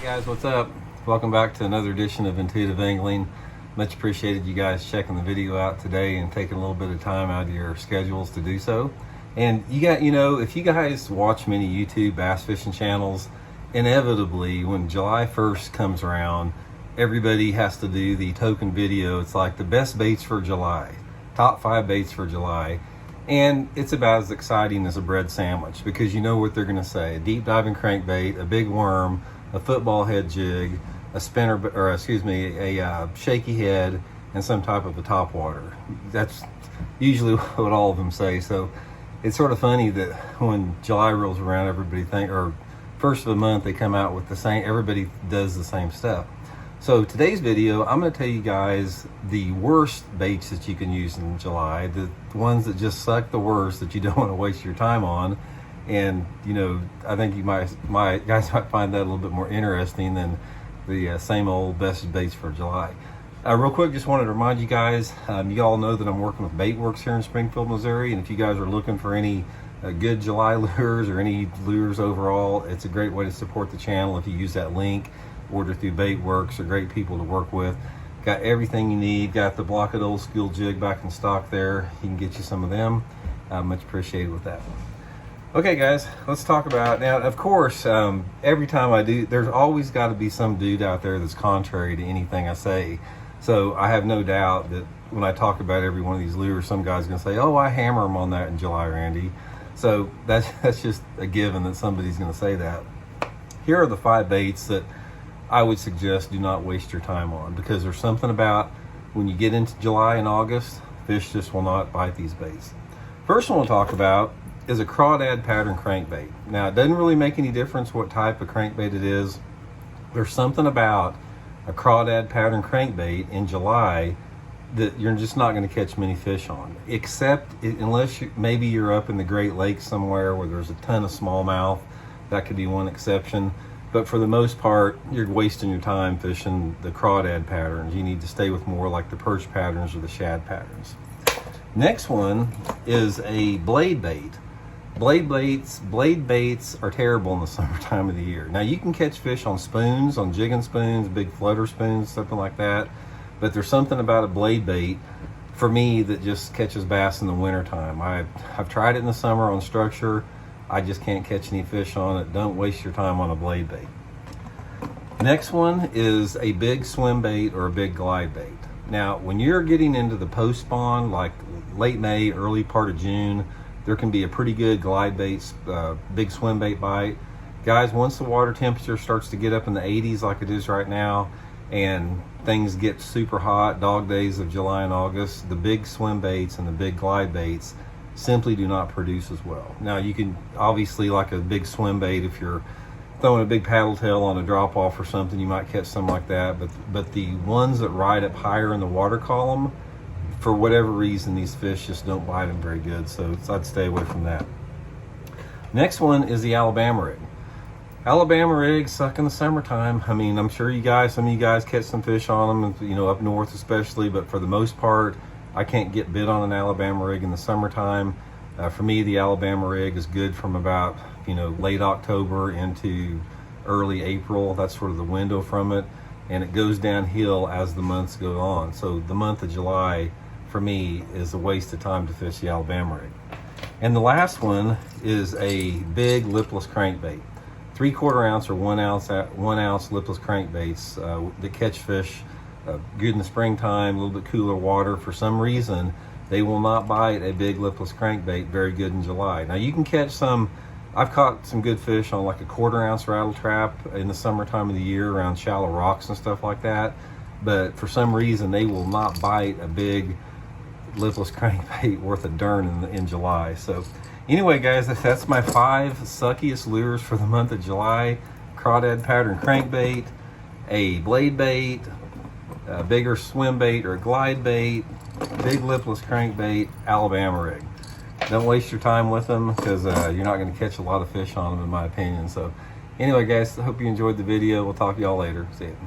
Hey guys, what's up? Welcome back to another edition of Intuitive Angling. Much appreciated you guys checking the video out today and taking a little bit of time out of your schedules to do so. And if you guys watch many YouTube bass fishing channels, inevitably when July 1st comes around, everybody has to do the token video. It's like the best baits for July, top 5 baits for July. And it's about as exciting as a bread sandwich because you know what they're gonna say. A deep diving crankbait, a big worm, a football head jig, a spinner, or excuse me, a shaky head, and some type of a topwater. That's usually what all of them say. So it's sort of funny that when July rolls around, everybody or first of the month, they come out with the same, everybody does the same stuff. So today's video, I'm going to tell you guys the worst baits that you can use in July, the ones that just suck the worst, that you don't want to waste your time on. And I think you guys might find that a little bit more interesting than the same old best baits for July. Real quick, just wanted to remind you guys, you all know that I'm working with Baitworks here in Springfield, Missouri, and if you guys are looking for any good July lures or any lures overall, it's a great way to support the channel if you use that link. Order through Baitworks. Are great people to work with. Got everything you need. Got the Blocked Old School jig back in stock there. You can get you some of them. Much appreciated with that. Okay guys, let's talk about, now of course, every time I do, there's always got to be some dude out there that's contrary to anything I say. So I have no doubt that when I talk about every one of these lures, some guy's going to say, oh, I hammer them on that in July, Randy. So that's just a given that somebody's going to say that. Here are the 5 baits that I would suggest do not waste your time on, because there's something about when you get into July and August, fish just will not bite these baits. First one we'll talk about is a crawdad pattern crankbait. Now it doesn't really make any difference what type of crankbait it is. There's something about a crawdad pattern crankbait in July that you're just not going to catch many fish on, except unless maybe you're up in the Great Lakes somewhere where there's a ton of smallmouth. That could be one exception. But for the most part, you're wasting your time fishing the crawdad patterns. You need to stay with more like the perch patterns or the shad patterns. Next one is a blade bait. Blade baits are terrible in the summertime of the year. Now you can catch fish on spoons, on jigging spoons, big flutter spoons, something like that. But there's something about a blade bait for me that just catches bass in the wintertime. I've tried it in the summer on structure. I just can't catch any fish on it. Don't waste your time on a blade bait. Next one is a big swim bait or a big glide bait. Now, when you're getting into the post spawn, like late May, early part of June, there can be a pretty good glide bait, big swim bait bite. Guys, once the water temperature starts to get up in the 80s like it is right now, and things get super hot, dog days of July and August, the big swim baits and the big glide baits simply do not produce as well. Now you can obviously, like a big swim bait, if you're throwing a big paddle tail on a drop off or something, you might catch something like that, but the ones that ride up higher in the water column, for whatever reason, these fish just don't bite them very good, so I'd stay away from that. Next one is the Alabama rig. Alabama rigs suck in the summertime. I mean, I'm sure some of you guys catch some fish on them, up north especially, but for the most part, I can't get bit on an Alabama rig in the summertime. For me, the Alabama rig is good from about, late October into early April. That's sort of the window from it. And it goes downhill as the months go on. So the month of July, for me, is a waste of time to fish the Alabama rig. And the last one is a big lipless crankbait. 3/4 ounce or 1 ounce lipless crankbaits that catch fish good in the springtime, a little bit cooler water. For some reason, they will not bite a big lipless crankbait very good in July. Now you can catch I've caught some good fish on like a 1/4 ounce rattle trap in the summertime of the year around shallow rocks and stuff like that. But for some reason, they will not bite a big lipless crankbait worth a darn in July. So anyway, guys, that's my 5 suckiest lures for the month of July. Crawdad pattern crankbait, a blade bait, a bigger swim bait or glide bait, big lipless crankbait, Alabama rig. Don't waste your time with them because you're not going to catch a lot of fish on them, in my opinion. So anyway, guys, I hope you enjoyed the video. We'll talk to y'all later. See you.